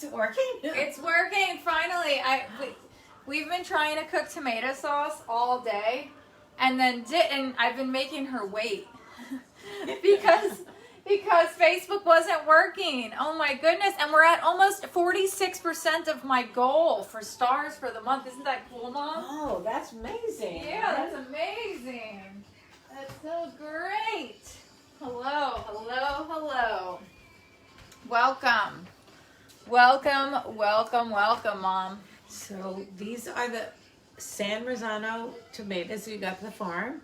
Is it working? It's working finally. We've been trying to cook tomato sauce all day, and I've been making her wait because Facebook wasn't working. Oh my goodness! And we're at almost 46% of my goal for stars for the month. Isn't that cool, Mom? Oh, that's amazing. Yeah, that's amazing. That's so great. Hello, hello, hello. Welcome. Welcome, welcome, welcome, Mom. So these are the San Marzano tomatoes you got at the farm.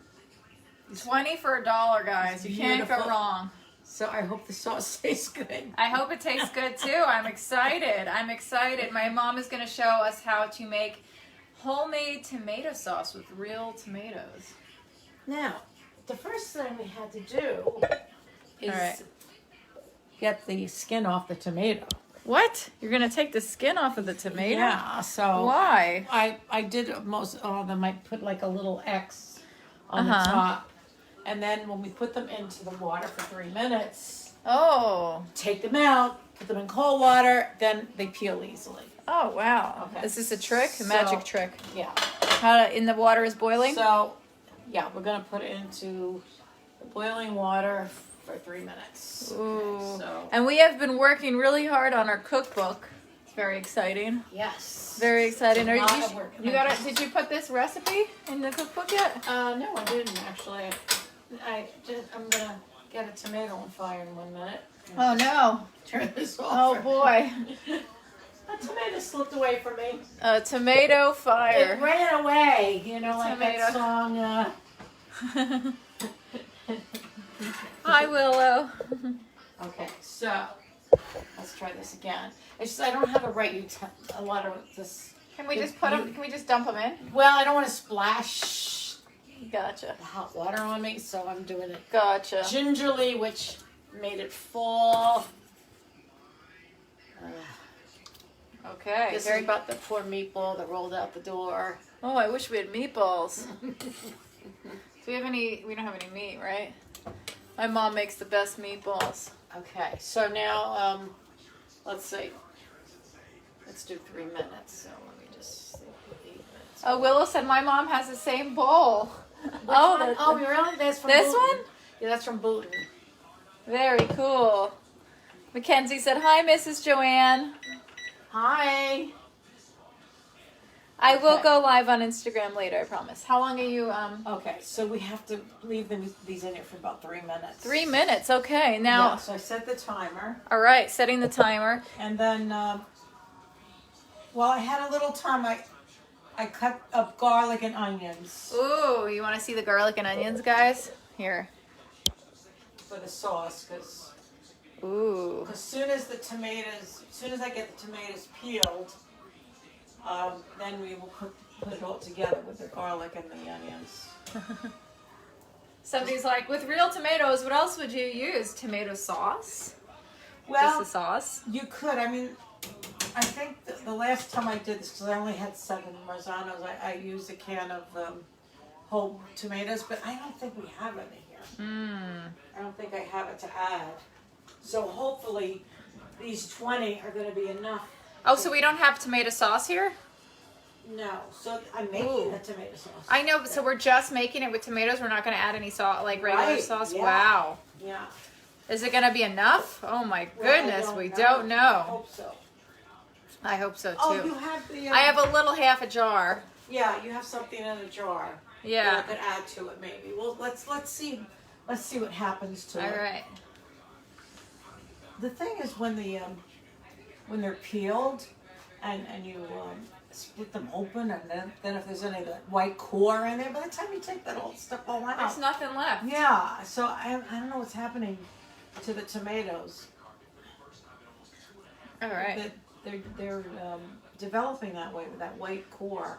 20 for $1, guys. You can't go wrong. So I hope the sauce tastes good. I hope it tastes good too. I'm excited. I'm excited. My mom is going to show us how to make homemade tomato sauce with real tomatoes. Now, the first thing we had to do is get the skin off the tomato. What? You're going to take the skin off of the tomato? Yeah, so why? I did most all of them. I put like a little X on the top. And then when we put them into the water for 3 minutes, take them out, put them in cold water, then they peel easily. Oh, wow. Okay. Is this a trick? A magic trick? Yeah. In the water is boiling? So, yeah, we're going to put it into the boiling water for 3 minutes. Ooh. Okay, so. And we have been working really hard on our cookbook. It's very exciting. Yes. Very exciting. Did you put this recipe in the cookbook yet? No, I didn't actually. I'm gonna get a tomato on fire in 1 minute. Oh no! Turn this off. Oh boy! A tomato slipped away from me. A tomato fire. It ran away. You know, like Tomato. that song. Hi Willow. Okay, so let's try this again. It's just I don't have a lot of this. Can we just put them? Can we just dump them in? Well, I don't want to splash Gotcha. the hot water on me, so I'm doing it Gotcha. gingerly, which made it fall. Okay. This is about the poor meatball that rolled out the door. Oh, I wish we had meatballs. Do we have any? We don't have any meat, right? My mom makes the best meatballs. Okay, so now let's see. Let's do 3 minutes. So let me just think 8 minutes. Oh, Willow said my mom has the same bowl. Oh, really? That's from this Booten. one? Yeah, that's from Booten. Very cool. Mackenzie said, "Hi, Mrs. Joanne. Hi. I will go live on Instagram later, I promise." How long are you? Okay, so we have to leave these in here for about 3 minutes. 3 minutes. Okay. Now. Yeah, so I set the timer. All right. Setting the timer. And then, while I had a little time, I cut up garlic and onions Ooh, you want to see the garlic and onions, guys? Here. for the sauce, because Ooh. as soon as I get the tomatoes peeled, then we will put it all together with the garlic and the onions. Somebody's like, with real tomatoes, what else would you use? Tomato sauce? Well, Just the sauce? you could. I mean, I think the last time I did this, because I only had 7 Marzanos, I used a can of whole tomatoes, but I don't think we have any here. I don't think I have it to add. So hopefully these 20 are going to be enough. Oh, so we don't have tomato sauce here? No, so I'm making the tomato sauce. I know, but so we're just making it with tomatoes. We're not going to add any sauce, like regular Right, sauce. yeah. Wow. Yeah. Is it going to be enough? Oh my goodness, Well, I we know. don't I know. hope so. I hope so too. Oh, you have the. I have a little half a jar. Yeah, you have something in a jar. Yeah. That I could add to it, maybe. Well, let's see. Let's see what happens to it. All right. The thing is, when they're peeled, and you split them open, and then if there's any of that white core in there, by the time you take that old stuff all out, There's nothing left. yeah. So I don't know what's happening to the tomatoes. All right. They're developing that way with that white core.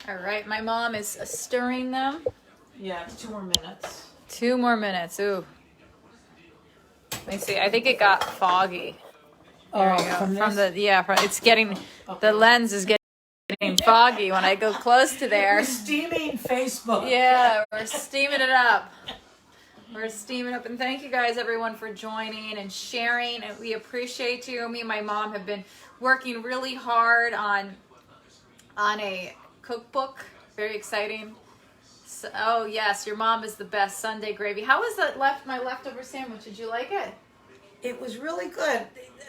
All right. My mom is stirring them. Yeah, 2 more minutes. 2 more minutes. Ooh. Let me see. I think it got foggy. There we go. It's getting, the lens is getting foggy when I go close to there. We're steaming Facebook. Yeah, we're steaming it up. We're steaming up, and thank you guys, everyone, for joining and sharing. And we appreciate you. Me and my mom have been working really hard on a cookbook. Very exciting. So, oh yes, your mom is the best. Sunday gravy. How was that my leftover sandwich? Did you like it? It was really good.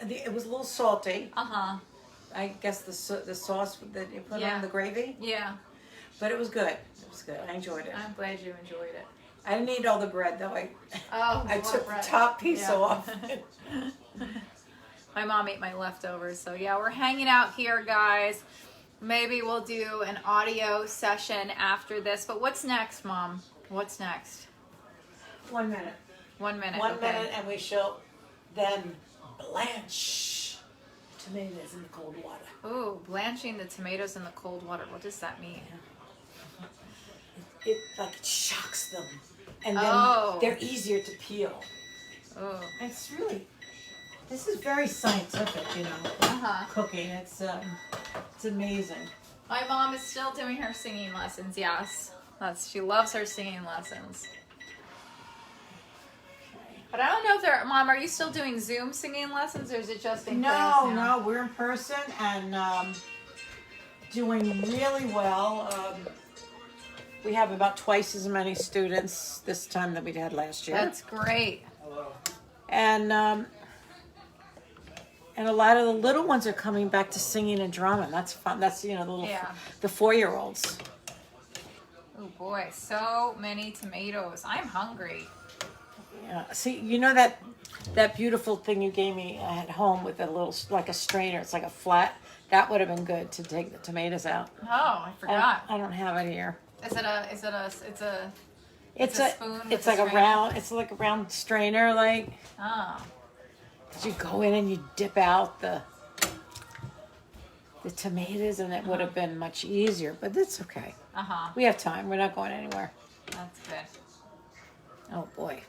It was a little salty. I guess the sauce that you put on the gravy. Yeah. But it was good. It was good. I enjoyed it. I'm glad you enjoyed it. I didn't eat all the bread though. I took bread. the top piece off. My mom ate my leftovers. So yeah, we're hanging out here, guys. Maybe we'll do an audio session after this. But what's next, Mom? What's next? 1 minute. 1 minute. One minute, and we shall then blanch tomatoes in the cold water. Ooh, blanching the tomatoes in the cold water. What does that mean? It shocks them, and then they're easier to peel. Oh, It's really, this is very scientific, you know. Cooking. It's amazing. my mom is still doing her singing lessons. Yes, she loves her singing lessons. But I don't know if Mom, are you still doing Zoom singing lessons, or is it just in class now? No, we're in person and doing really well. We have about twice as many students this time that we had last year. That's great. And a lot of the little ones are coming back to singing and drumming. That's fun. That's the little the 4-year-olds. Oh boy, so many tomatoes. I'm hungry. Yeah. See, that beautiful thing you gave me at home with a little like a strainer. It's like a flat. That would have been good to take the tomatoes out. Oh, I forgot. I don't have it here. It's a spoon. It's like a round. It's like a round strainer, like. Oh. You go in and you dip out the tomatoes, and it would have been much easier. But that's okay. We have time. We're not going anywhere. That's good. Oh boy,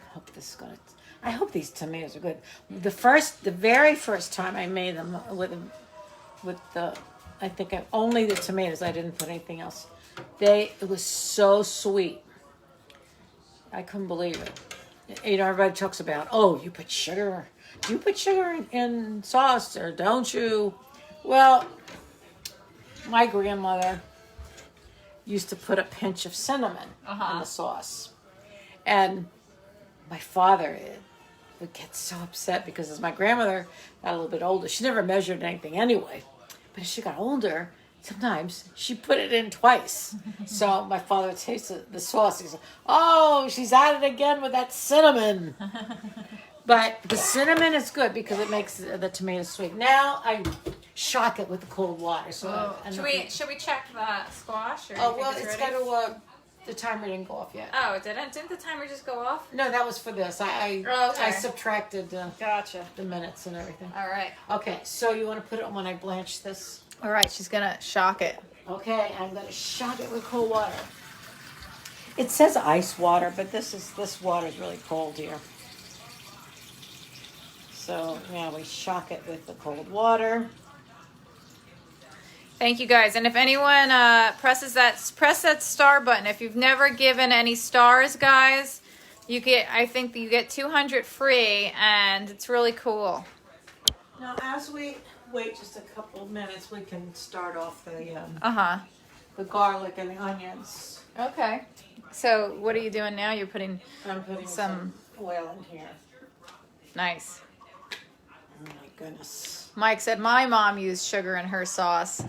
I hope these tomatoes are good. The very first time I made them I think only the tomatoes. I didn't put anything else. It was so sweet. I couldn't believe it. Everybody talks about, you put sugar. Do you put sugar in sauce or don't you? Well, my grandmother used to put a pinch of cinnamon in the sauce. And my father would get so upset because as my grandmother got a little bit older, she never measured anything anyway. But as she got older, sometimes she put it in twice. So my father tasted the sauce. He said, she's at it again with that cinnamon. But the cinnamon is good because it makes the tomatoes sweet. Now I shock it with the cold water. So should we check the squash? Or It's got to. The timer didn't go off yet. Oh, it didn't? Didn't the timer just go off? No, that was for this. I subtracted Gotcha. the minutes and everything. All right. Okay, so you want to put it on when I blanch this? All right, she's going to shock it. Okay, I'm going to shock it with cold water. It says ice water, but this water is really cold here. So, we shock it with the cold water. Thank you guys. And if anyone press that star button. If you've never given any stars, guys, I think you get 200 free, and it's really cool. Now, as we wait just a couple of minutes, we can start off the garlic and the onions. Okay. So what are you doing now? I'm putting some oil in here. Nice. Oh my goodness. Mike said my mom used sugar in her sauce.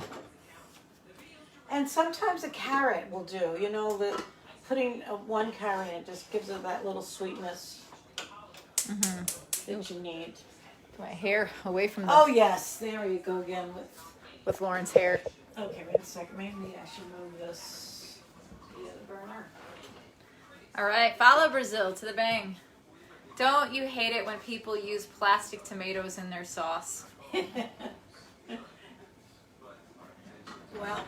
And sometimes a carrot will do. Putting one carrot in just gives it that little sweetness that you need. My hair away from the... Oh, yes. There you go again with Lauren's hair. Okay, wait a second. Maybe I should move this to the burner. All right. Follow Brazil to the bang. Don't you hate it when people use plastic tomatoes in their sauce? Well,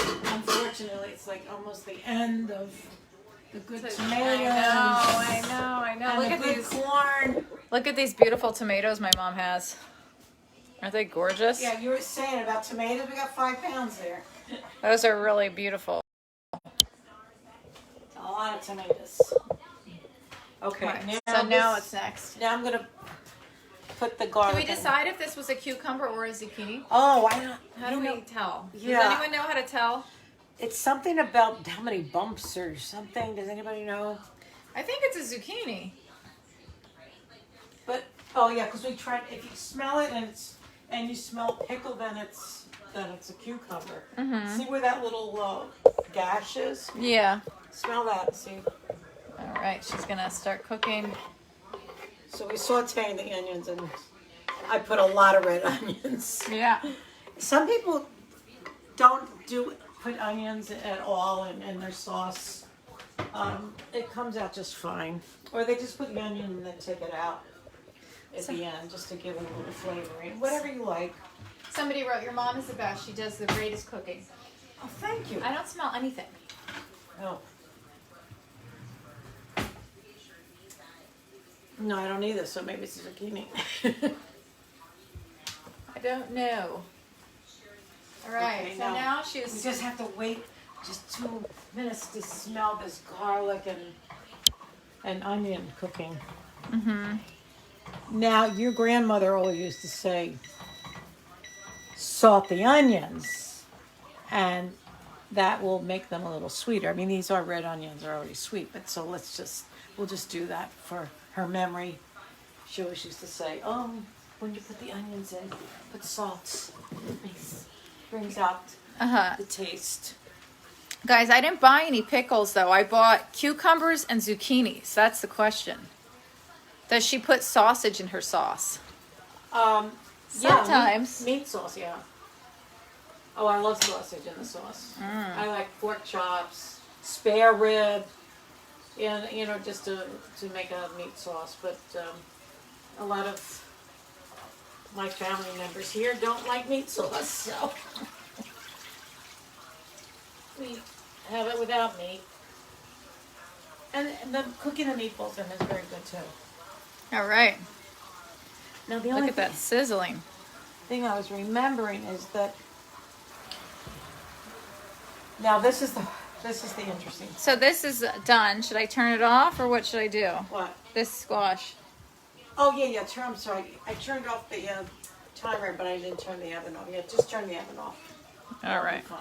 unfortunately, it's like almost the end of the good tomatoes. I know. And look at these corn. Look at these beautiful tomatoes my mom has. Aren't they gorgeous? Yeah, you were saying about tomatoes. We got 5 pounds there. Those are really beautiful. A lot hot tomatoes. Okay, Right, so now it's next. Now I'm gonna put the garlic. Did we decide if this was a cucumber or a zucchini? Oh, I don't. How do we tell? Yeah. Does anyone know how to tell? It's something about how many bumps or something. Does anybody know? I think it's a zucchini. But oh yeah, because we tried. If you smell it and you smell pickle, then it's a cucumber. Mm-hmm. See where that little gash is? Yeah. Smell that. See. All right, she's gonna start cooking. So we sauteing the onions, and I put a lot of red onions. Yeah. Some people don't put onions at all in their sauce. It comes out just fine. Or they just put the onion and then take it out at the end just to give it a little flavoring. Whatever you like. Somebody wrote, your mom is the best. She does the greatest cooking. Oh, thank you. I don't smell anything. Oh. No, I don't either, so maybe it's zucchini. I don't know. All right, Okay, so now we she's... just have to wait just 2 minutes to smell this garlic and onion cooking. Mm-hmm. Now, your grandmother always used to say, salt the onions, and that will make them a little sweeter. I mean, these are red onions, are already sweet, but so we'll just do that for her memory. She always used to say, when you put the onions in, put salt. It brings out the taste. Guys, I didn't buy any pickles, though. I bought cucumbers and zucchinis. That's the question. Does she put sausage in her sauce? Sometimes. Yeah, meat sauce, yeah. Oh, I love sausage in the sauce. I like pork chops, spare rib, and just to make a meat sauce. But a lot of my family members here don't like meat sauce, so we have it without meat. And the cooking the meatballs in is very good too. All right. Now the Look only at that sizzling. thing I was remembering is that now this is the interesting. So this is done. Should I turn it off or what should I do? What? This squash. Oh yeah. I'm sorry. I turned off the timer, but I didn't turn the oven off. Yeah, just turn the oven off. All right. Fine.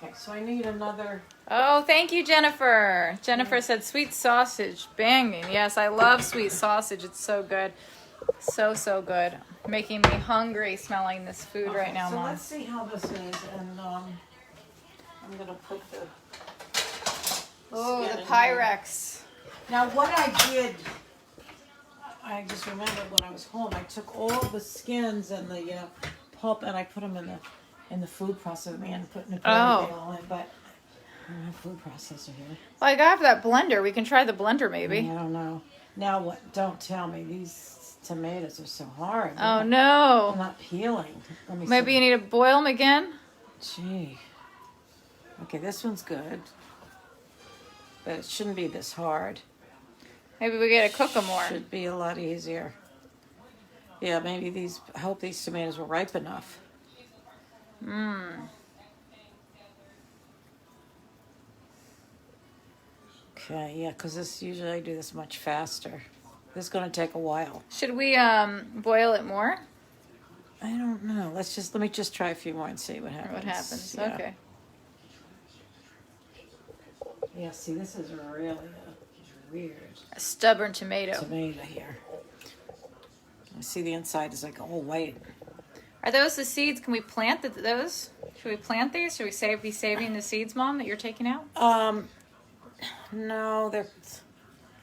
Okay, so I need another. Oh, thank you, Jennifer. Jennifer said sweet sausage. Banging. Yes, I love sweet sausage. It's so good. So, so good. Making me hungry smelling this food right now, so Mom. let's see how this is, and I'm gonna put the. Oh, skin the in Pyrex. Now what I did, I just remembered when I was home, I took all the skins and the pulp and I put them in the food processor and put it all in, but I don't have a food processor here. Well, I got that blender. We can try the blender maybe. I don't know. Now what? Don't tell me. These tomatoes are so hard. Oh, no. They're not peeling. Let me Maybe see. you need to boil them again? Gee. Okay, this one's good. But it shouldn't be this hard. Maybe we gotta cook them more. Should be a lot easier. Yeah, maybe I hope these tomatoes were ripe enough. Okay, yeah, because usually I do this much faster. This is going to take a while. Should we boil it more? I don't know. Let me just try a few more and see what happens. What happens? Yeah. Okay. Yeah, see, this is really weird A stubborn tomato. tomato here. I see the inside is like all white. Are those the seeds? Can we plant those? Should we plant these? Should we be saving the seeds, Mom, that you're taking out? No,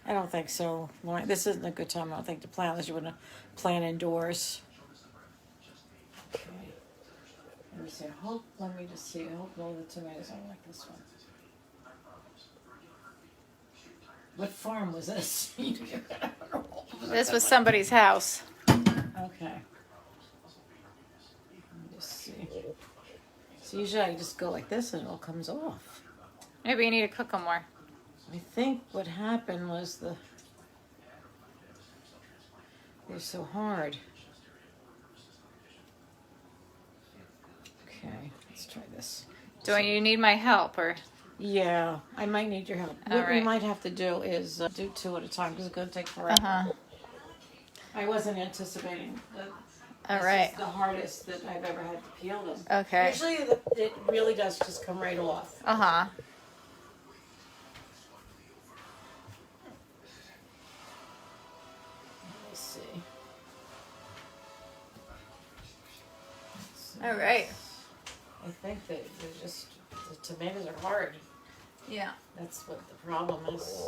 I don't think so. This isn't a good time, I don't think, to plant unless you want to plant indoors. Okay. Let me see. Let me just see. I hope all the tomatoes are like this one. What farm was this? This was somebody's house. Okay. Let me just see. So usually I just go like this and it all comes off. Maybe you need to cook them more. I think what happened was they're so hard. Okay, let's try this. Do you need my help or? Yeah, I might need your help. All What we right. might have to do is do 2 at a time because it's going to take forever. Uh-huh. I wasn't anticipating that. All This right. is the hardest that I've ever had to peel them. Okay. Usually it really does just come right off. Uh-huh. Let me see. All right. I think that they're just, the tomatoes are hard. Yeah. That's what the problem is.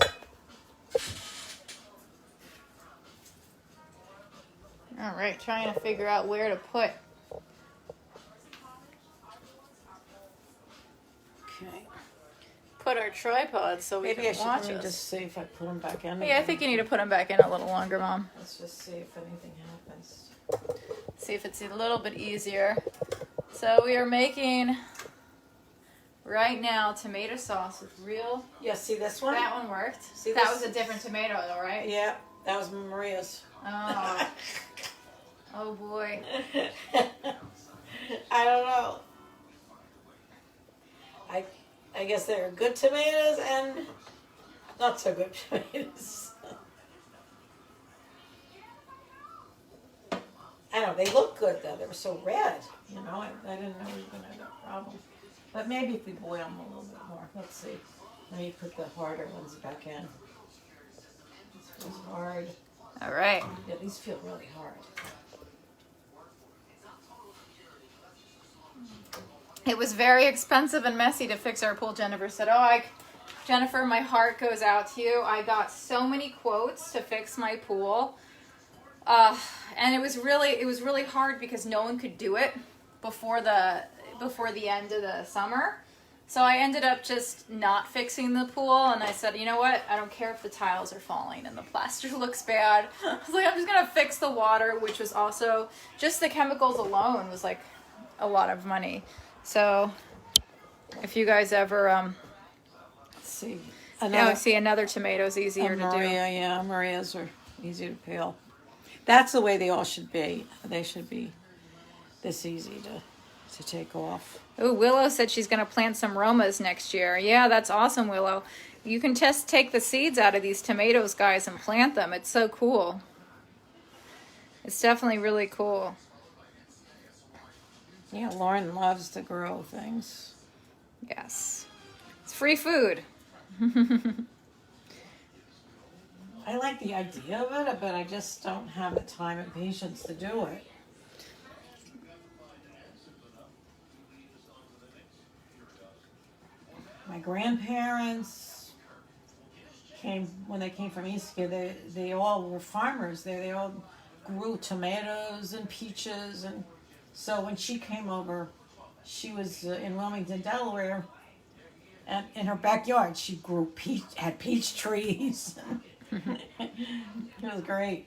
All right. Trying to figure out where to put. Okay. Put our tripod so we Maybe I can should watch let me us. just see if I put them back in. Yeah, I think you need to put them back in a little longer, Mom. Let's just see if anything happens. See if it's a little bit easier. So we are making right now tomato sauce with real. Yeah, see this one? That one worked. See that this? was a different tomato, though, right? Yeah, that was Maria's. Oh. Oh boy. I don't know. I guess they're good tomatoes and not so good tomatoes. I don't know, they look good though. They were so red. You know, I didn't know we were going to have that problem. But maybe if we boil them a little bit more. Let's see. Let me put the harder ones back in. This feels hard. All right. Yeah, these feel really hard. It was very expensive and messy to fix our pool. Jennifer said, Jennifer, my heart goes out to you. I got so many quotes to fix my pool. And it was really hard because no one could do it before the end of the summer. So I ended up just not fixing the pool, and I said, you know what? I don't care if the tiles are falling and the plaster looks bad. I was like, I'm just gonna fix the water, which was also just the chemicals alone was like a lot of money. So if you guys ever Let's see. see another tomato's easier to do. Yeah, Maria's are easy to peel. That's the way they all should be. They should be this easy to take off. Oh, Willow said she's going to plant some Romas next year. Yeah, that's awesome, Willow. You can just take the seeds out of these tomatoes, guys, and plant them. It's so cool. It's definitely really cool. Yeah, Lauren loves to grow things. Yes. It's free food. I like the idea of it, but I just don't have the time and patience to do it. My grandparents when they came from Eastgate, they all were farmers there. They all grew tomatoes and peaches, and so when she came over, she was in Wilmington, Delaware, and in her backyard she grew had peach trees. It was great.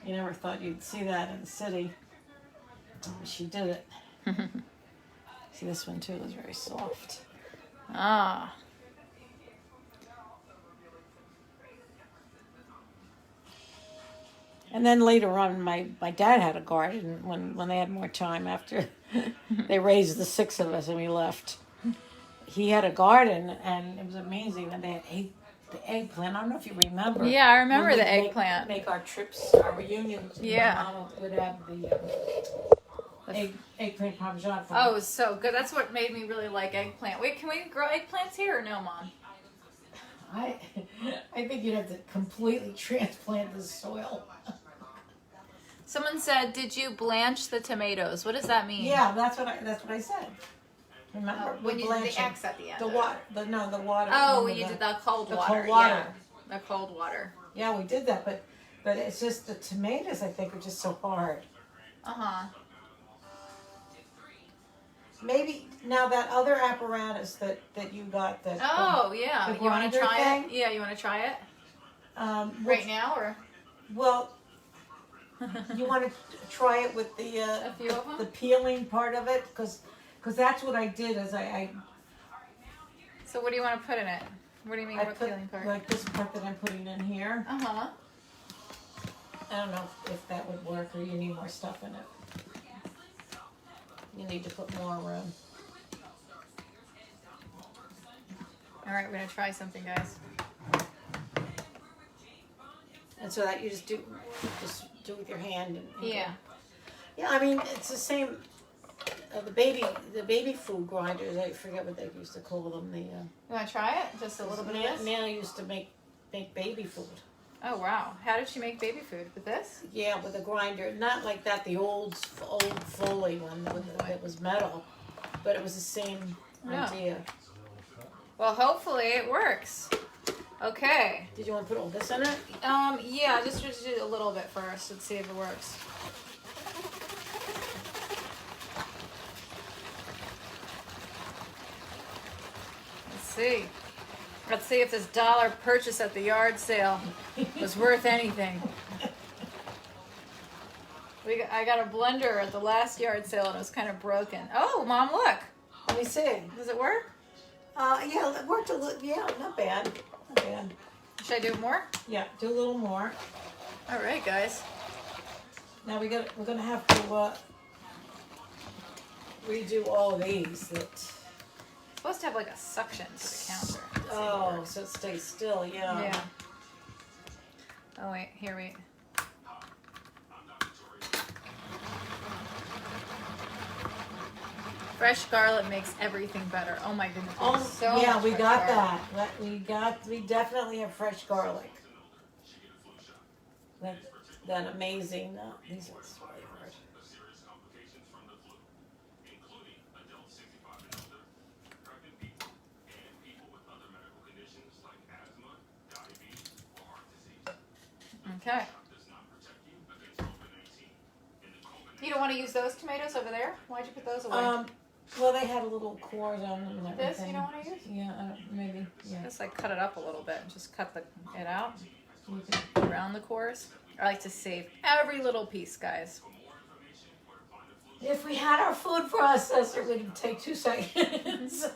You never thought you'd see that in the city. She did it. See, this one too is very soft. Ah. And then later on, my dad had a garden when they had more time after they raised the 6 of us and we left. He had a garden, and it was amazing that they had the eggplant. I don't know if you remember. Yeah, I remember When the we'd eggplant. Make our trips, our reunions. Yeah. My mama would have the eggplant parmesan. Oh, it was so good. That's what made me really like eggplant. Wait, can we grow eggplants here or no, Mom? I think you'd have to completely transplant the soil. Someone said, "Did you blanch the tomatoes?" What does that mean? Yeah, that's what I said. Remember When we you did the blanching. X at the end. The of water, it. the water. Oh, remember when you did the cold the water. cold water. Yeah, the cold water. Yeah, we did that, but it's just the tomatoes. I think are just so hard. Uh-huh. Maybe now that other apparatus that you got that. Oh, yeah. the You want to grinder try it? thing? Yeah, you want to try it? Which- Right now, or? Well, you want to try it with the A few of them? the peeling part of it, because that's what I did. Is I So what do you want to put in it? What do you mean, what put peeling part? like this part that I'm putting in here. Uh-huh. I don't know if that would work, or you need more stuff in it. You need to put more All right, we're gonna try something, guys. And so that you just do with your hand. And Yeah. Yeah, I mean it's the same. The baby food grinders. I forget what they used to call them. You wanna try it? Just a little bit of this. Nana used to make baby food. Oh wow! How did she make baby food with this? Yeah, with a grinder. Not like that. The old Foley one that was metal, but it was the same idea. Well, hopefully it works. Okay. Did you want to put all this in it? Yeah, just do a little bit first and see if it works. Let's see if this $1 purchase at the yard sale was worth anything. I got a blender at the last yard sale and it was kind of broken. Oh, Mom, look. Let me see. Does it work? Yeah, it worked a little. Yeah, not bad. Not bad. Should I do more? Yeah, do a little more. All right, guys. Now we're gonna have to redo all of these. It's supposed to have like a suction to the counter. Oh, so it stays still. Yeah. Yeah. Oh wait, here wait. Fresh garlic makes everything better. Oh my goodness. Oh, So yeah, much we fresh got garlic. that. We definitely have fresh garlic. That amazing. These are really hard. Okay. You don't want to use those tomatoes over there? Why'd you put those away? Well, they had a little cores on them and everything. This you don't want to use? Yeah, maybe. Yeah. Just like cut it up a little bit and just cut it out around the cores. I like to save every little piece, guys. If we had our food processor, it would take 2 seconds.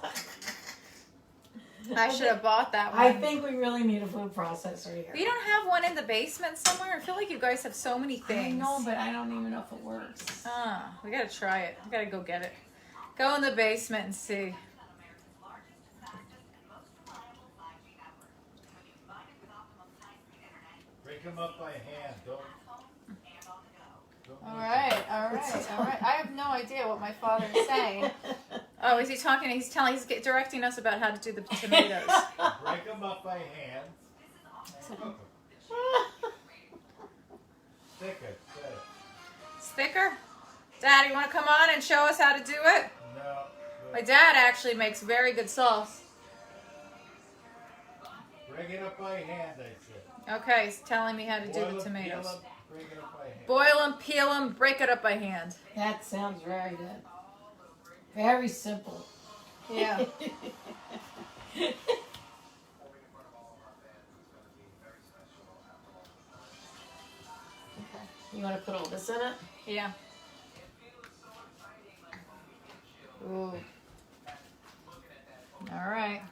I should have bought that one. I think we really need a food processor here. You don't have one in the basement somewhere? I feel like you guys have so many things. I know, but I don't even know if it works. We gotta try it. We gotta go get it. Go in the basement and see. Break them up by hand. Don't All right. I have no idea what my father is saying. Oh, is he talking? He's directing us about how to do the tomatoes. break them up by hand. And cook 'em. Thicker. It's thicker? Dad, you want to come on and show us how to do it? No. My dad actually makes very good sauce. Break it up by hand, I said. Okay, he's telling me how to do Boil the 'em, tomatoes. peel 'em, break it up by hand. Boil them, peel them, break it up by hand. That sounds very good. Very simple. Yeah. You want to put all this in it? Yeah. Ooh. All right.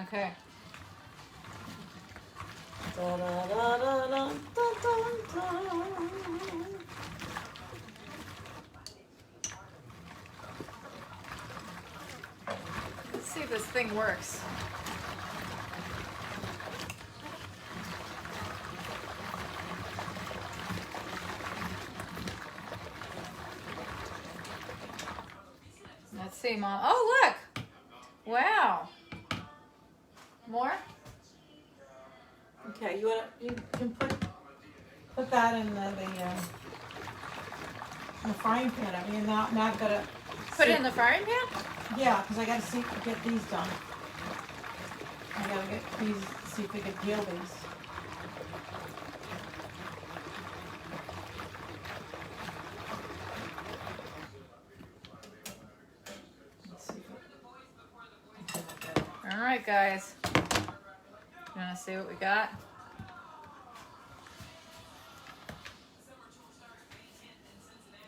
Okay. Da, da, da, da, da, da, da. Let's see if this thing works. Let's see, Mom. Oh, look! Wow. More? Okay, you can put that in the frying pan. I mean, now I've got to Put it in the frying pan? Yeah, because I got to get these done. I got to get these, see if we can peel these. Let's see if All right, guys. You want to see what we got?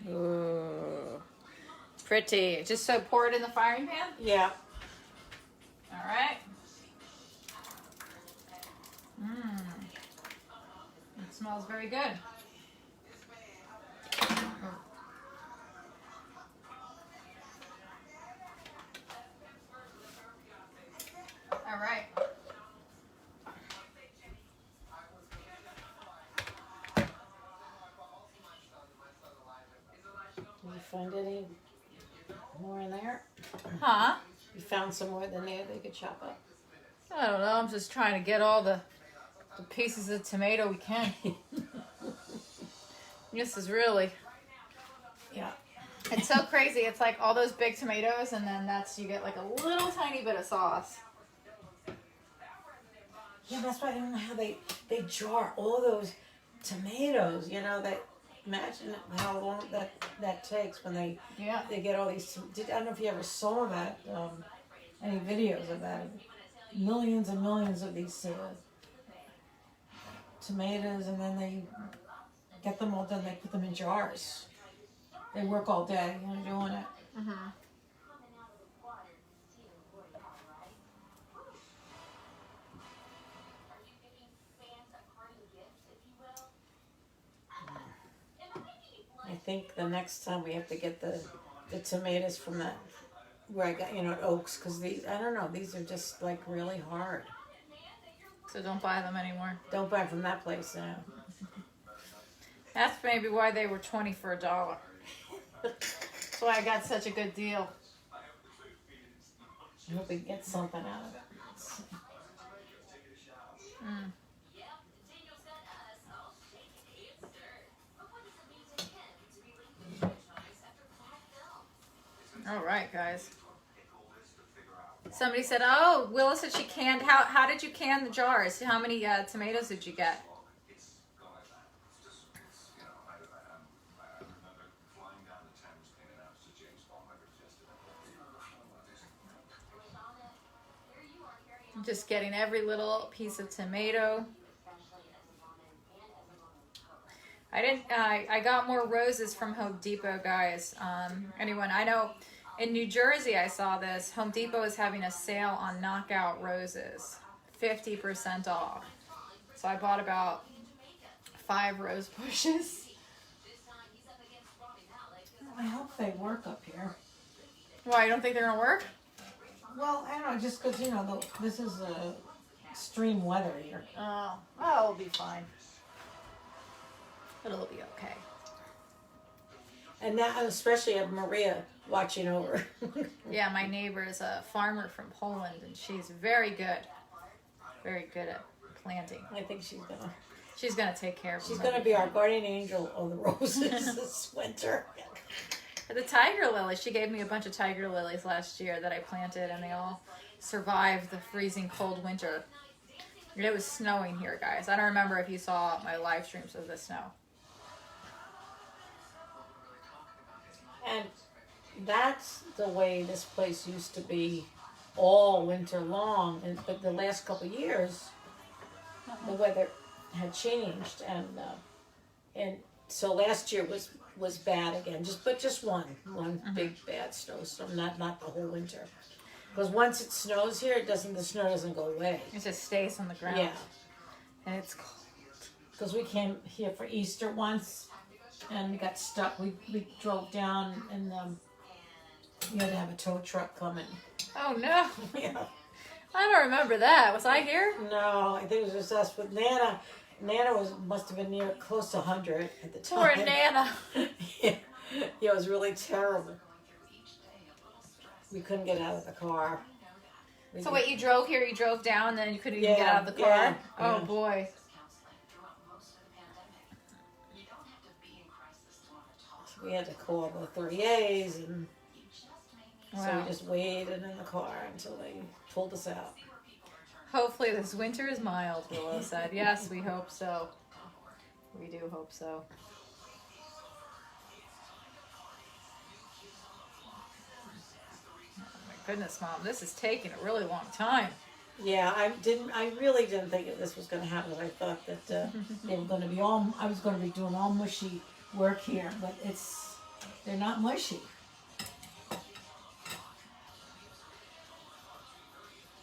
Ooh. Pretty. Just so pour it in the frying pan? Yeah. All right. It smells very good. find any more in there? Huh? You found some more in there that you could chop up? I don't know. I'm just trying to get all the pieces of tomato we can. This is really... Yeah. It's so crazy. It's like all those big tomatoes, and then you get like a little tiny bit of sauce. Yeah, that's why I don't know how they jar all those tomatoes. You know, that imagine how long that takes when they get all these. I don't know if you ever saw that, any videos of that. Millions and millions of these tomatoes, and then they get them all done. They put them in jars. They work all day, doing it. Mm-hmm. I think the next time we have to get the tomatoes from that where I got at Oaks, because these, I don't know, these are just like really hard. So don't buy them anymore. Don't buy from that place now. That's maybe why they were $20 for $1. That's why I got such a good deal. I hope we get something out of it. Mm. All right, guys. Somebody said, "Oh, Willa said she canned. How did you can the jars? How many tomatoes did you get?" Just getting every little piece of tomato. I got more roses from Home Depot, guys. Anyone, I know in New Jersey I saw this. Home Depot is having a sale on knockout roses. 50% off. So I bought about 5 rose bushes. I hope they work up here. Why, you don't think they're going to work? Well, I don't know, just because, this is extreme weather here. Oh, well, it'll be fine. It'll be okay. And now, especially have Maria watching over. Yeah, my neighbor is a farmer from Poland, and she's very good at planting. I think She's gonna take care of them. She's gonna be our guardian angel of the roses this winter. The tiger lilies, she gave me a bunch of tiger lilies last year that I planted, and they all survived the freezing cold winter. It was snowing here, guys. I don't remember if you saw my live streams of the snow. And that's the way this place used to be all winter long. But the last couple of years, the weather had changed, and so last year was bad again. Just one big bad snowstorm, not the whole winter. Because once it snows here, the snow doesn't go away. It just stays on the ground. Yeah. And it's cold. Because we came here for Easter once, and we got stuck. We drove down, and we had to have a tow truck coming. Oh no! Yeah. I don't remember that. Was I here? No, I think it was just us. But Nana must have been close to 100 at the time. Poor Nana. Yeah, it was really terrible. We couldn't get out of the car. So wait, you drove here, you drove down, then you couldn't even get out of the car? Yeah, oh yeah. boy. We had to call the 30As, and so Wow. we just waited in the car until they pulled us out. Hopefully this winter is mild, Willow said. Yes, we hope so. We do hope so. Oh my goodness, Mom, this is taking a really long time. Yeah, I really didn't think that this was going to happen. I thought that they were going to be I was going to be doing all mushy work here, but they're not mushy.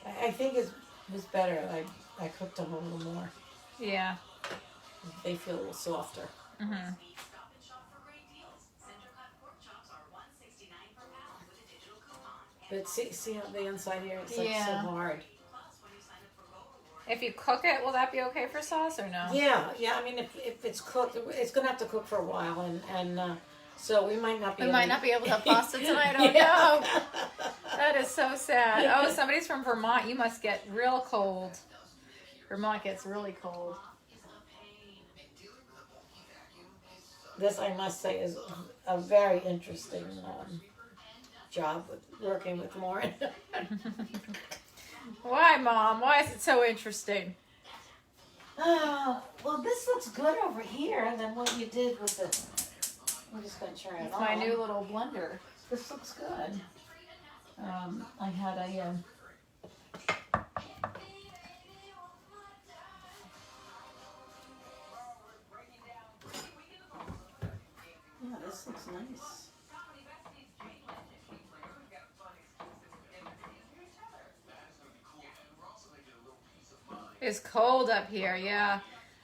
I think it was better. I cooked them a little more. Yeah. They feel a little softer. Mm-hmm. But see how the inside here, it's like so Yeah. hard. If you cook it, will that be okay for sauce or no? Yeah. I mean, if it's cooked, it's gonna have to cook for a while, and So we might not be. We might not be able to have pasta tonight. Oh no, that is so sad. Oh, somebody's from Vermont. You must get real cold. Vermont gets really cold. This, I must say, is a very interesting job with working with Lauren. Why, Mom? Why is it so interesting? Well, this looks good over here, and then what you did with the. I'm just gonna try it It's on. my new little blender. This looks good. I had a. Yeah, this looks nice. It's cold up here, yeah.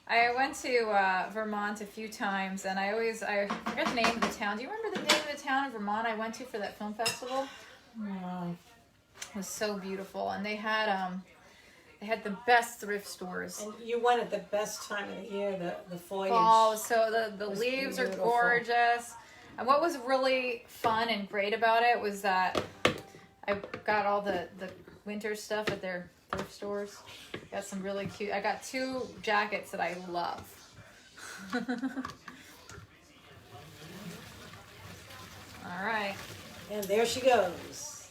I went to Vermont a few times, and I forget the name of the town. Do you remember the name of the town in Vermont I went to for that film festival? No. It was so beautiful, and they had the best thrift stores. And you went at the best time of the year, the foliage. Fall, so the was leaves beautiful. are gorgeous. And what was really fun and great about it was that I got all the winter stuff at their thrift stores. Got some really cute. I got 2 jackets that I love. All right. And there she goes.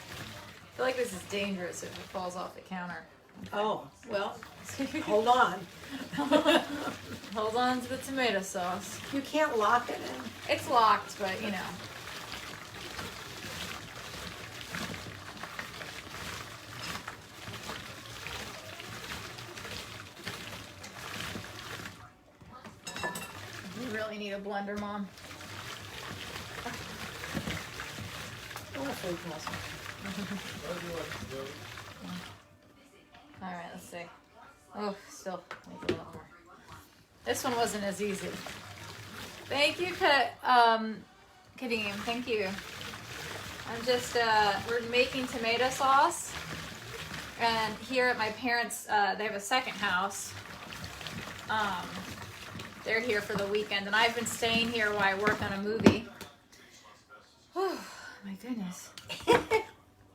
I feel like this is dangerous if it falls off the counter. Oh, well, hold on. Hold on to the tomato sauce. You can't lock it in. It's locked, but you know. You really need a blender, Mom. Oh, food puzzle. All right, let's see. Oh, still need a little more. This one wasn't as easy. Thank you, Kadeem. Thank you. I'm just we're making tomato sauce, and here at my parents, they have a second house. They're here for the weekend, and I've been staying here while I work on a movie. Oh, my goodness.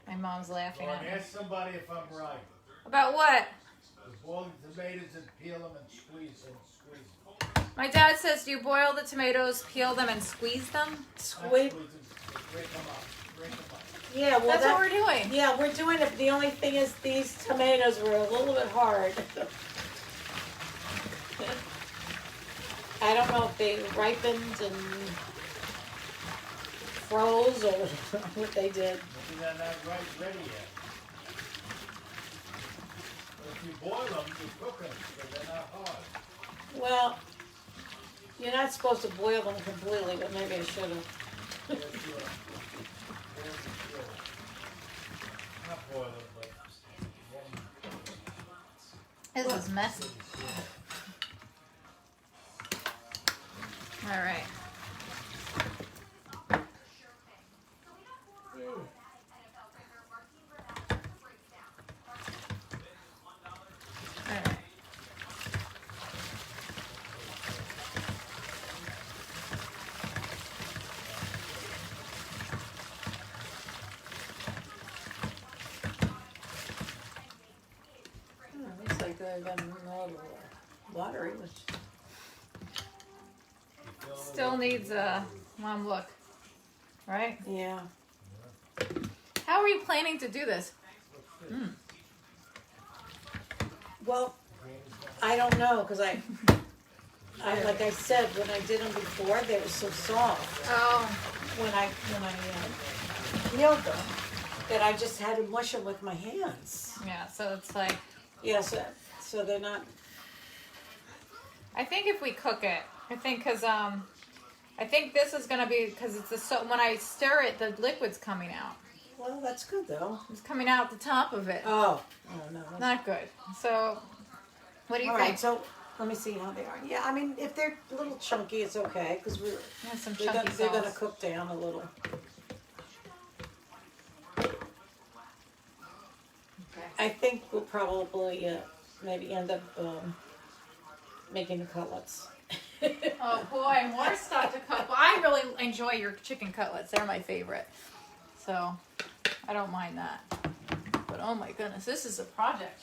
My mom's laughing Well, at me. ask somebody if I'm right. About what? Boil the tomatoes and peel them and squeeze them. My dad says, do you boil the tomatoes, peel them, and squeeze them? Squid. Break them up. Break them up. Yeah, well, That's what we're doing. Yeah, we're doing it. The only thing is these tomatoes were a little bit hard. I don't know if they ripened and froze or what they did. Maybe they're not ready yet. But if you boil them, you cook them, so they're not hard. Well, you're not supposed to boil them completely, but maybe I should have. Yes, you are. Boil them, sure. Not boil them, but This is messy. All right. All right. Looks like they've got a little watery, which Still needs a Mom look, right? yeah. How are you planning to do this? Well, I don't know because I like I said when I did them before they were so soft Oh, when I peeled them that I just had to mush them with my hands. yeah. So it's like, Yeah, so they're not. I think if we cook it, I think this is gonna be because it's when I stir it, the liquid's coming out. Well, that's good though. It's coming out the top of it. Oh no. Not good. So, what do you All think? right, so let me see how they are. Yeah, I mean if they're a little chunky, it's okay because Yeah, some they're chunky they're gonna sauce. cook down a little. Okay. I think we'll probably maybe end up making the cutlets. Oh boy, more stuff to cook. Well, I really enjoy your chicken cutlets. They're my favorite. So I don't mind that. But oh my goodness, this is a project.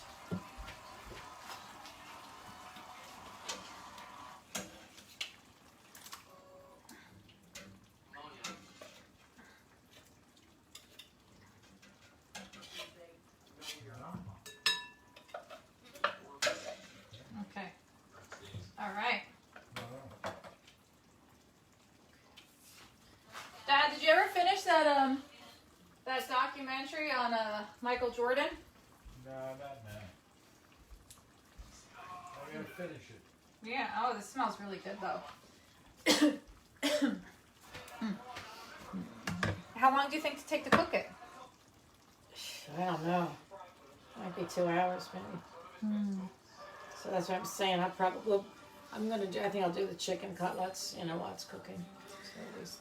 Okay. All right. Dad, did you ever finish that that documentary on Michael Jordan? No, not now. I gotta finish it. Yeah. Oh, this smells really good though. How long do you think to take to cook it? I don't know. Might be 2 hours, maybe. So that's what I'm saying. I think I'll do the chicken cutlets, while it's cooking. So at least.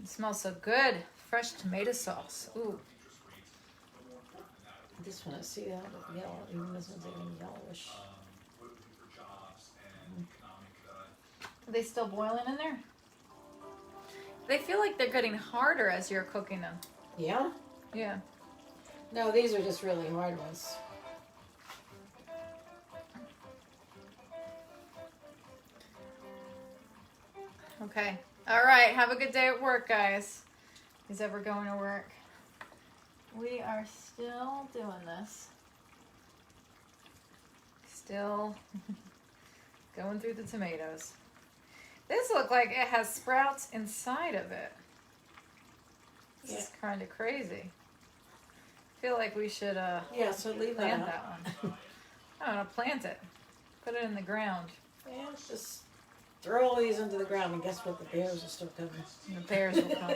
It smells so good. Fresh tomato sauce. Ooh. This one, see that yellow. Even this one's even yellowish. Are they still boiling in there? They feel like they're getting harder as you're cooking them. Yeah. Yeah. No, these are just really hard ones. Okay. All right. Have a good day at work, guys. Who's ever going to work? We are still doing this. Still going through the tomatoes. This looks like it has sprouts inside of it. This is kind of crazy. I feel like we should Yeah, so leave plant that that one. I want to plant it. Put it in the ground. Yeah, just throw all these into the ground, and guess what? The bears will start coming. And the bears will come.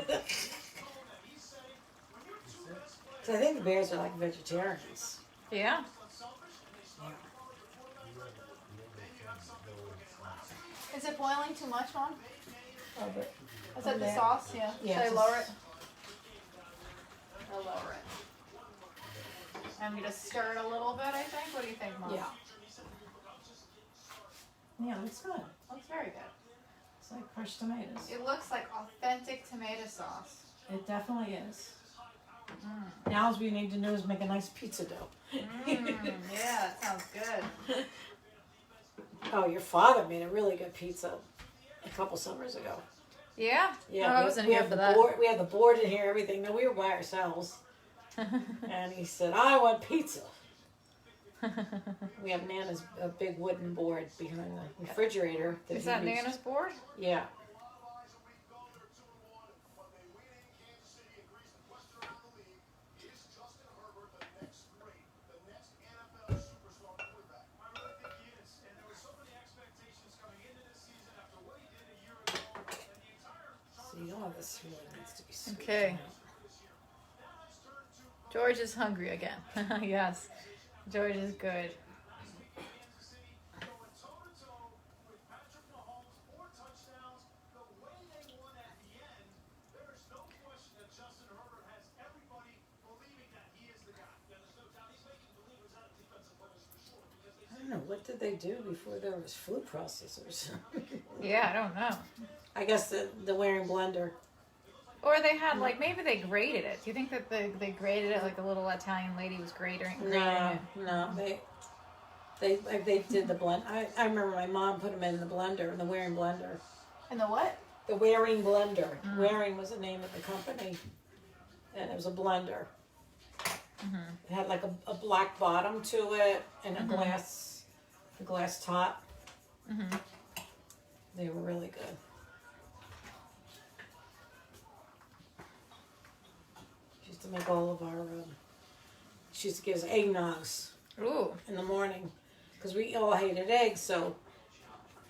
So I think the bears are like vegetarians. Yeah. Is it boiling too much, Mom? Oh, but Is that the sauce? Yeah. Yeah, Should I just- lower it? I'll lower it. I'm going to stir it a little bit, I think. What do you think, Mom? yeah. Yeah, it's good. Looks very good. It's like crushed tomatoes. It looks like authentic tomato sauce. It definitely is. Now all we need to do is make a nice pizza dough. Yeah, that sounds good. Oh, your father made a really good pizza a couple summers ago. Yeah? Yeah, Oh, I wasn't we here have for the that. board. We had the board in here, everything. No, we were by ourselves. And he said, "I want pizza." We have Nana's a big wooden board behind the refrigerator. Is he that used. Nana's board? Yeah. See, all this really needs to be sweetened Okay. out. George is hungry again. Yes. George is good. I don't know, what did they do before there was food processors? Yeah, I don't know. I guess the wearing blender. Or they had, like, maybe they grated it. Do you think that they grated it like a little Italian lady was grating it? No, they did the blend. I remember my mom put them in the blender, in the wearing blender. And the what? The Waring blender. Waring was the name of the company, and it was a blender. It had like a black bottom to it and a glass top. They were really good. She used to make all of our. She used to give us eggnogs Ooh. in the morning because we all hated eggs, so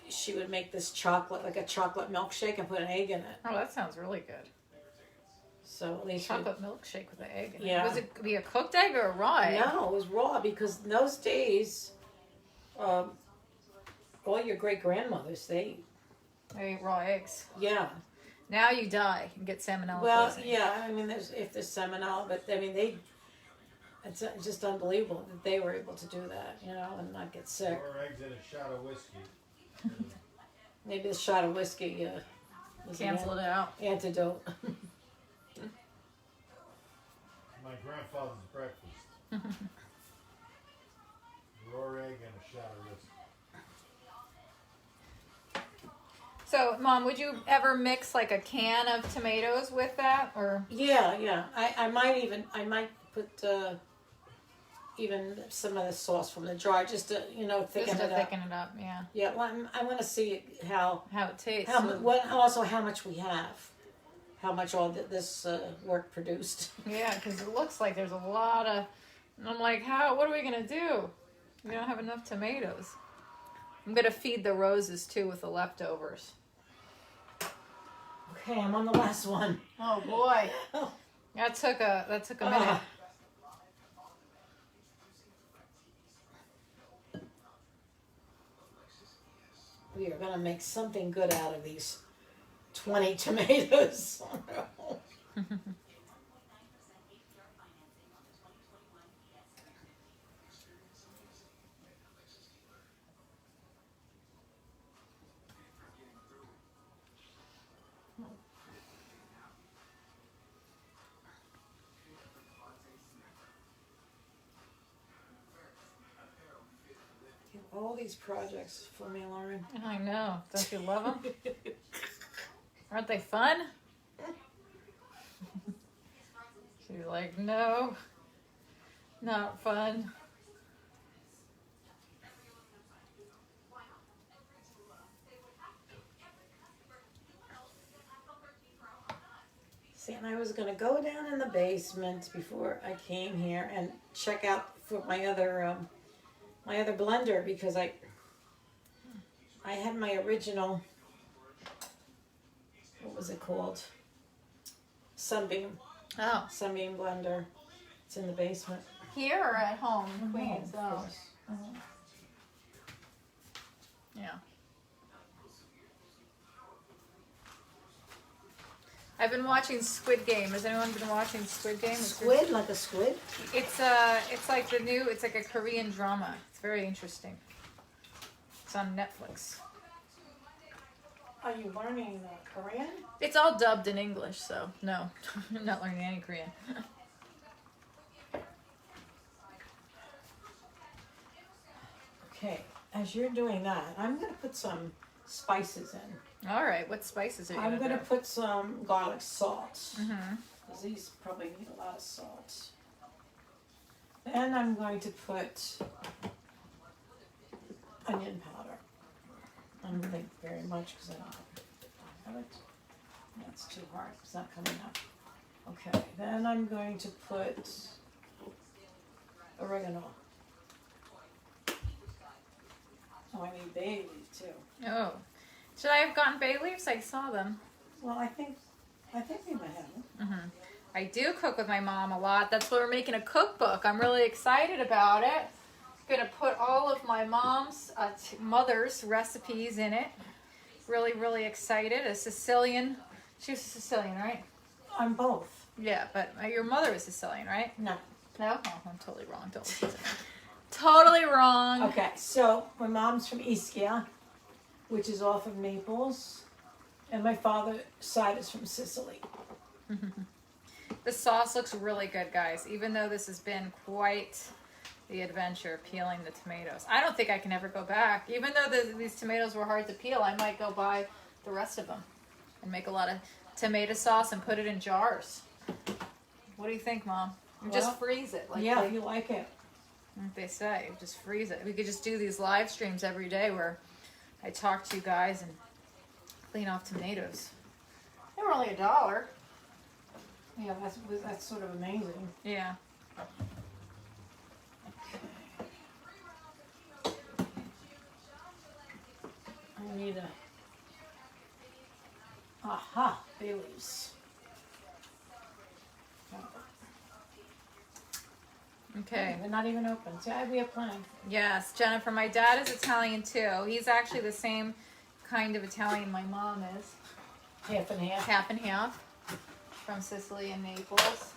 she would make this chocolate, like a chocolate milkshake, and put an egg in it. Oh, that sounds really good. So at least Chocolate milkshake with an egg in it. Yeah. Was it be a cooked egg or a raw egg? No, it was raw because in those days, all your great grandmothers, They ate raw eggs. yeah. Now you die and get salmonella Well, poisoning. yeah. I mean, if there's salmonella, but I mean, it's just unbelievable that they were able to do that, and not get sick. 4 eggs and a shot of whiskey. Maybe the shot of whiskey was Cancel it out. antidote. My grandfather's breakfast. Raw egg and a shot of whiskey. So, Mom, would you ever mix like a can of tomatoes with that, or? Yeah. I might put even some of the sauce from the jar just to thicken Just to it up. thicken it up, yeah. Yeah, well, I want to see how How it tastes. also how much we have, how much all this work produced. Yeah, because it looks like there's a lot of. And I'm like, what are we gonna do? We don't have enough tomatoes. I'm gonna feed the roses too with the leftovers. Okay, I'm on the last one. Oh boy, that took a minute. We are gonna make something good out of these 20 tomatoes. All these projects for me, Lauren. I know. Don't you love them? Aren't they fun? She's like, no, not fun. See, and I was gonna go down in the basement before I came here and check out for my other blender because I had my original, what was it called? Sunbeam blender. It's in the basement. Here or at home, in Queens? Of Oh, course. yeah. I've been watching Squid Game. Has anyone been watching Squid Game? Squid, like a squid? It's like it's like a Korean drama. It's very interesting. It's on Netflix. Are you learning Korean? It's all dubbed in English, so no, I'm not learning any Korean. Okay, as you're doing that, I'm gonna put some spices in. All right, what spices are you I'm gonna gonna do? put some garlic salt. Mm-hmm. Because these probably need a lot of salt. Then I'm going to put onion powder. I don't think very much because I don't have it. That's too hard. It's not coming up. Okay, then I'm going to put oregano. Oh, I need bay leaf too. Oh, should I have gotten bay leaves? I saw them. Well, I think we might have them. Mm-hmm. I do cook with my mom a lot. That's why we're making a cookbook. I'm really excited about it. I'm gonna put all of my mom's mother's recipes in it. Really, really excited. A Sicilian. She was Sicilian, right? I'm both. Yeah, but your mother was Sicilian, right? No. No? Oh, I'm totally wrong. Totally wrong. Okay, so my mom's from Ischia, which is off of Naples, and my father's side is from Sicily. The sauce looks really good, guys, even though this has been quite the adventure peeling the tomatoes. I don't think I can ever go back. Even though these tomatoes were hard to peel, I might go buy the rest of them and make a lot of tomato sauce and put it in jars. What do you think, Mom? And just freeze it. Yeah, if you like it. Like they say, just freeze it. We could just do these live streams every day where I talk to you guys and clean off tomatoes. They were only $1. Yeah, that's sort of amazing. Yeah. I need bay leaves. Okay. They're not even open. See, we have plenty. Yes, Jennifer. My dad is Italian too. He's actually the same kind of Italian my mom is. Half and half. Half and half. From Sicily and Naples.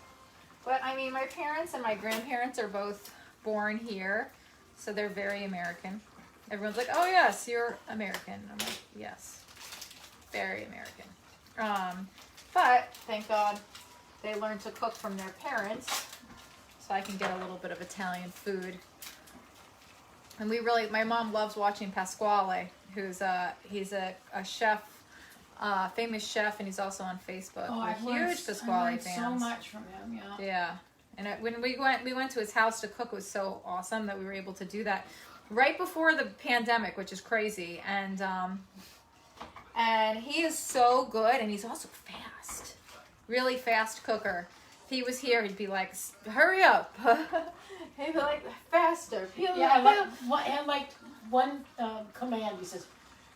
But I mean, my parents and my grandparents are both born here, so they're very American. Everyone's like, oh yes, you're American. I'm like, yes. Very American. But thank God they learned to cook from their parents, so I can get a little bit of Italian food. And my mom loves watching Pasquale, he's a chef, famous chef, and he's also on Facebook. We're huge Pasquale fans. So much from him, yeah. Yeah, and when we went to his house to cook. It was so awesome that we were able to do that right before the pandemic, which is crazy. And he is so good, and he's also fast, really fast cooker. If he was here, he'd be like, "Hurry up!" He'd be like, "Faster!" Yeah, and like one command, he says,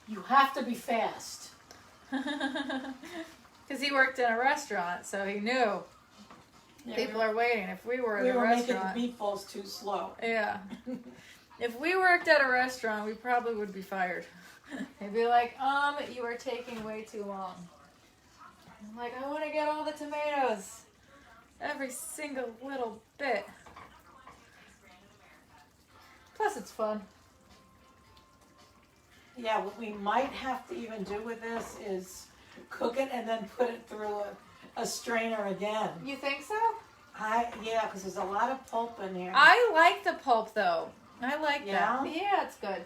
"You have to be fast." Because he worked in a restaurant, so he knew people are waiting. If we were at a restaurant, making the meatballs too slow. Yeah. If we worked at a restaurant, we probably would be fired. They'd be like, you are taking way too long. I'm like, I want to get all the tomatoes. Every single little bit. Plus, it's fun. Yeah, what we might have to even do with this is cook it and then put it through a strainer again. You think so? Yeah, because there's a lot of pulp in here. I like the pulp, though. I like Yeah? that. Yeah, it's good.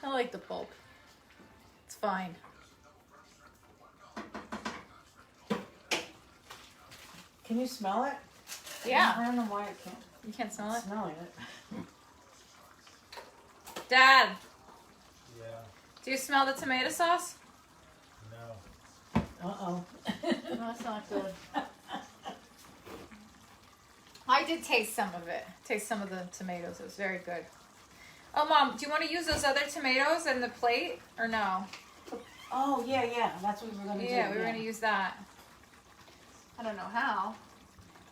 I like the pulp. It's fine. Can you smell it? Yeah. I don't know why I can't. You can't smell it? Smelling it. Dad, Yeah. do you smell the tomato sauce? No. Uh-oh. No, that's not good. I did taste some of it. Taste some of the tomatoes. It was very good. Oh, Mom, do you want to use those other tomatoes in the plate or no? Oh, yeah. That's what we were going to do. Yeah, we were going to use that. I don't know how.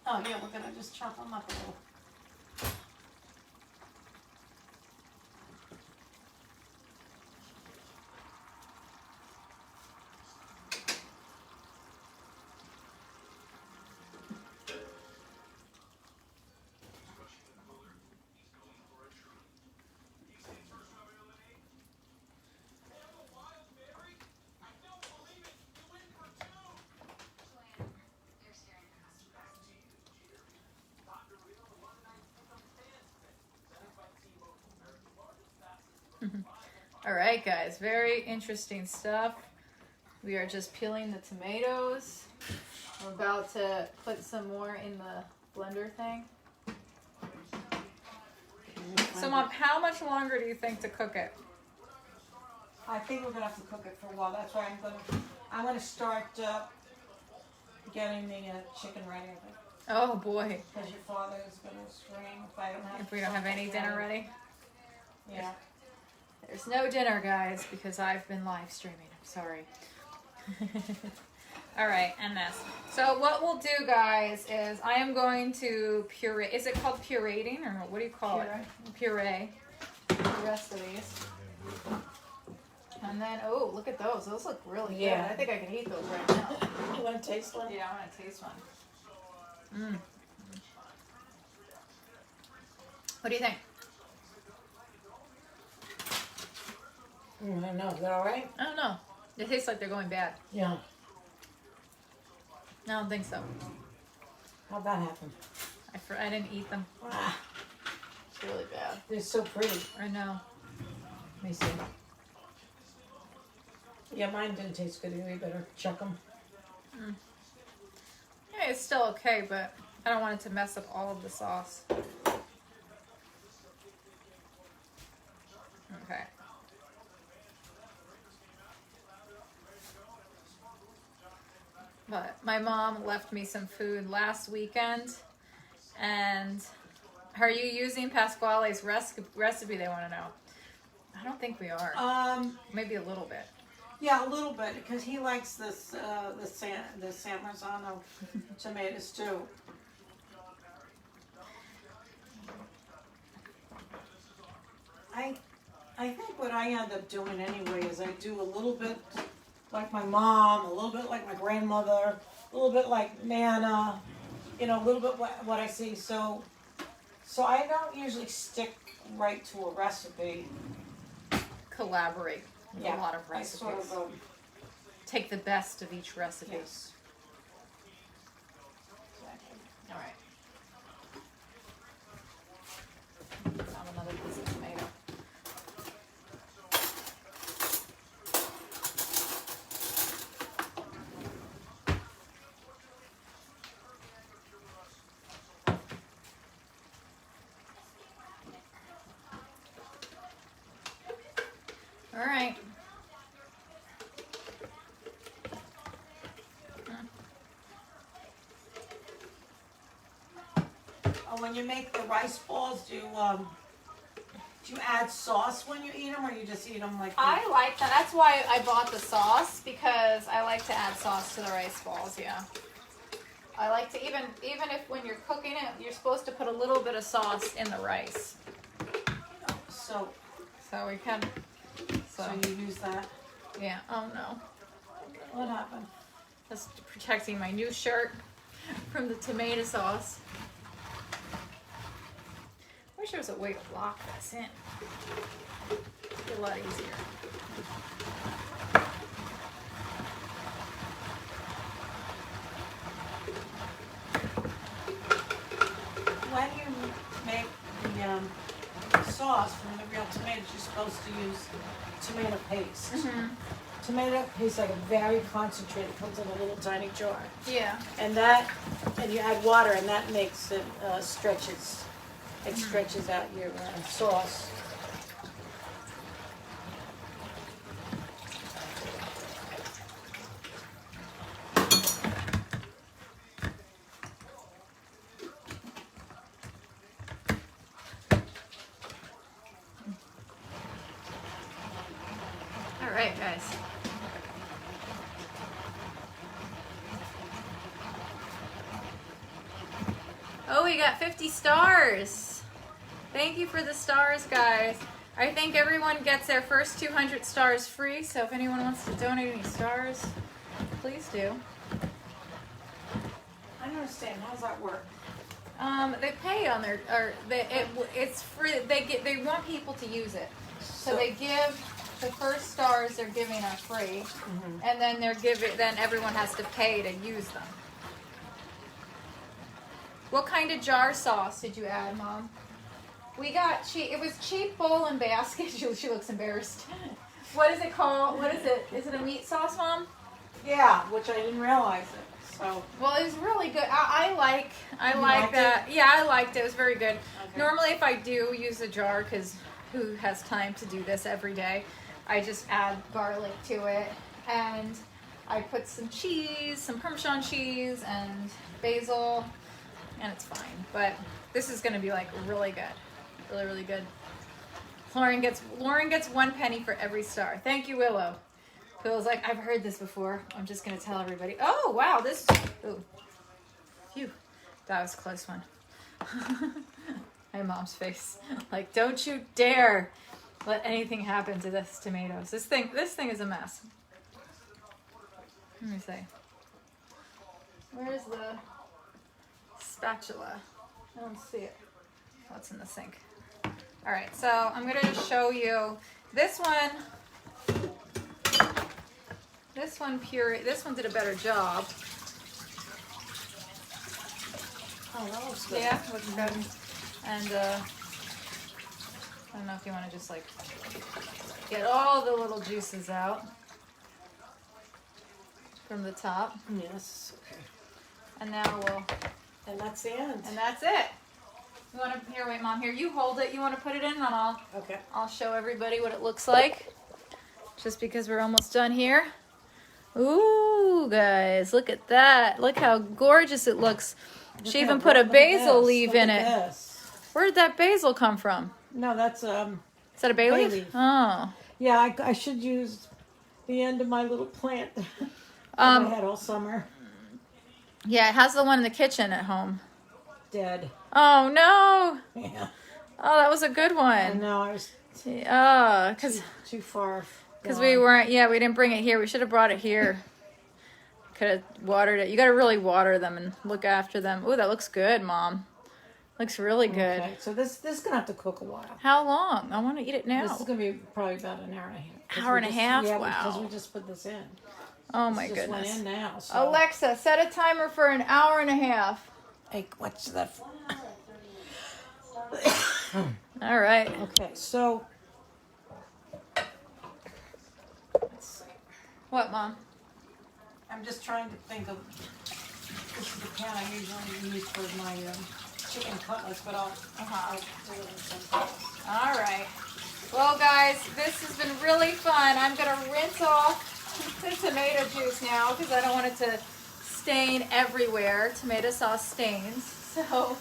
Oh, yeah, we're going to just chop them up a little. All right, guys, very interesting stuff. We are just peeling the tomatoes. We're about to put some more in the blender thing. So, Mom, how much longer do you think to cook it? I think we're gonna have to cook it for a while. That's why I'm gonna start getting the chicken ready. I think. Oh boy! Because your father is gonna scream If we don't have any dinner ready. Yeah. There's no dinner, guys, because I've been live streaming. I'm sorry. All right, and this. So what we'll do, guys, is I am going to puree. Is it called pureeing or what do you call it? Puree. The rest of these. And then, oh, look at those. Those look really good. Yeah. I think I can eat those right now. You want to taste one? Yeah, I want to taste one. What do you think? I don't know. Is that all right? I don't know. They taste like they're going bad. Yeah. I don't think so. How'd that happen? I didn't eat them. Ah, It's really bad. they're so pretty. I know. Let me see. Yeah, mine didn't taste good. You better chuck them. Yeah, it's still okay, but I don't want it to mess up all of the sauce. Okay. But my mom left me some food last weekend, and are you using Pasquale's recipe? They want to know. I don't think we are. Maybe a little bit. Yeah, a little bit because he likes this the San Marzano tomatoes too. I think what I end up doing anyway is I do a little bit like my mom, a little bit like my grandmother, a little bit like Nana, a little bit what I see. So I don't usually stick right to a recipe. collaborate with a lot of I recipes. sort of, Take the best of each recipe. yes. All right. Found another piece of tomato. All right. When you make the rice balls, do you add sauce when you eat them, or you just eat them like? I like that. That's why I bought the sauce, because I like to add sauce to the rice balls. Yeah. I like to even if when you're cooking it, you're supposed to put a little bit of sauce in the rice. So we can. So you use that? yeah. Oh no. What happened? Just protecting my new shirt from the tomato sauce. I wish there was a way to lock this in. It'd be a lot easier. When you make the sauce from the real tomatoes, you're supposed to use tomato paste. Mm-hmm. Tomato paste, like a very concentrated, comes in a little tiny jar. Yeah. And you add water, and that makes it stretches. It stretches out your sauce. All right, guys. Oh, we got 50 stars. Thank you for the stars, guys. I think everyone gets their first 200 stars free, so if anyone wants to donate any stars, please do. I don't understand. How does that work? They pay on their, it's free. They want people to use it, so they give the first stars they're giving are free, and then then everyone has to pay to use them. What kind of jar sauce did you add, Mom? We got cheap. It was cheap bowl and basket. She looks embarrassed. What is it called? What is it? Is it a meat sauce, Mom? Yeah, which I didn't realize it. So Well, it was really good. I like liked that. Yeah, I liked it. It was very good. Okay. Normally, if I do use a jar, because who has time to do this every day? I just add garlic to it, and I put some cheese, some Parmesan cheese, and basil, and it's fine. But this is going to be like really good, really, really good. Lauren gets 1 penny for every star. Thank you, Willow. Willow's like, I've heard this before. I'm just going to tell everybody. Oh, wow, this. Ooh. Phew. That was a close one. My mom's face. Like, don't you dare let anything happen to this tomatoes. This thing is a mess. Let me see. Where's the spatula? I don't see it. Oh, it's in the sink. All right, so I'm gonna just show you this one. This one did a better job. oh, that looks good. Yeah, looks good. And I don't know if you want to just like get all the little juices out from the top. Yes. Okay. And now And that's the end. and that's it. You want to, here, wait, Mom, here, you hold it. You want to put it in, and Okay. I'll show everybody what it looks like. Just because we're almost done here. Ooh, guys, look at that. Look how gorgeous it looks. She even put a basil leaf in it. This. Where did that basil come from? No, that's Is that a bay Bay leaf? leaf. Oh. yeah. I should use the end of my little plant that I had all summer. Yeah, it has the one in the kitchen at home. Dead. Oh, no. Yeah. Oh, that was a good I one. know. I was Oh, too far. because we weren't, we didn't bring it here. We should have brought it here. Could have watered it. You got to really water them and look after them. Ooh, that looks good, Mom. Looks really good. Okay, so this is gonna have to cook a while. How long? I want to eat it now. This is gonna be probably about an hour and a half. 'Cause Hour we and a just- half? Yeah, Wow. because we just put this in. Oh my This just went goodness. in now. So. Alexa, set a timer for an hour and a half. Hey, what's that? All right. Okay, so let's see. What, Mom? I'm just trying to think of. This is the pan I usually use for my chicken cutlets, but I'll do it in some. All right. Well, guys, this has been really fun. I'm going to rinse off the tomato juice now because I don't want it to stain everywhere. Tomato sauce stains. So,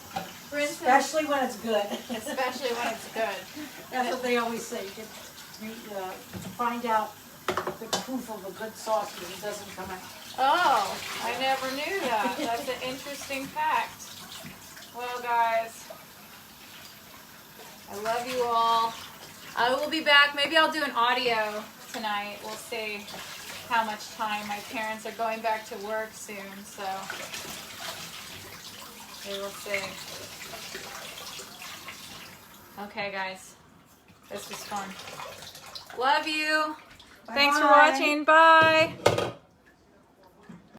rinse it. Especially when it's good. Especially when it's good. That's what they always say. To find out the proof of a good sauce is it doesn't come out. Oh, I never knew that. That's an interesting fact. Well, guys, I love you all. I will be back. Maybe I'll do an audio tonight. We'll see how much time. My parents are going back to work soon, so we will see. Okay, guys. This was fun. Love you. Thanks for Bye. watching. Bye.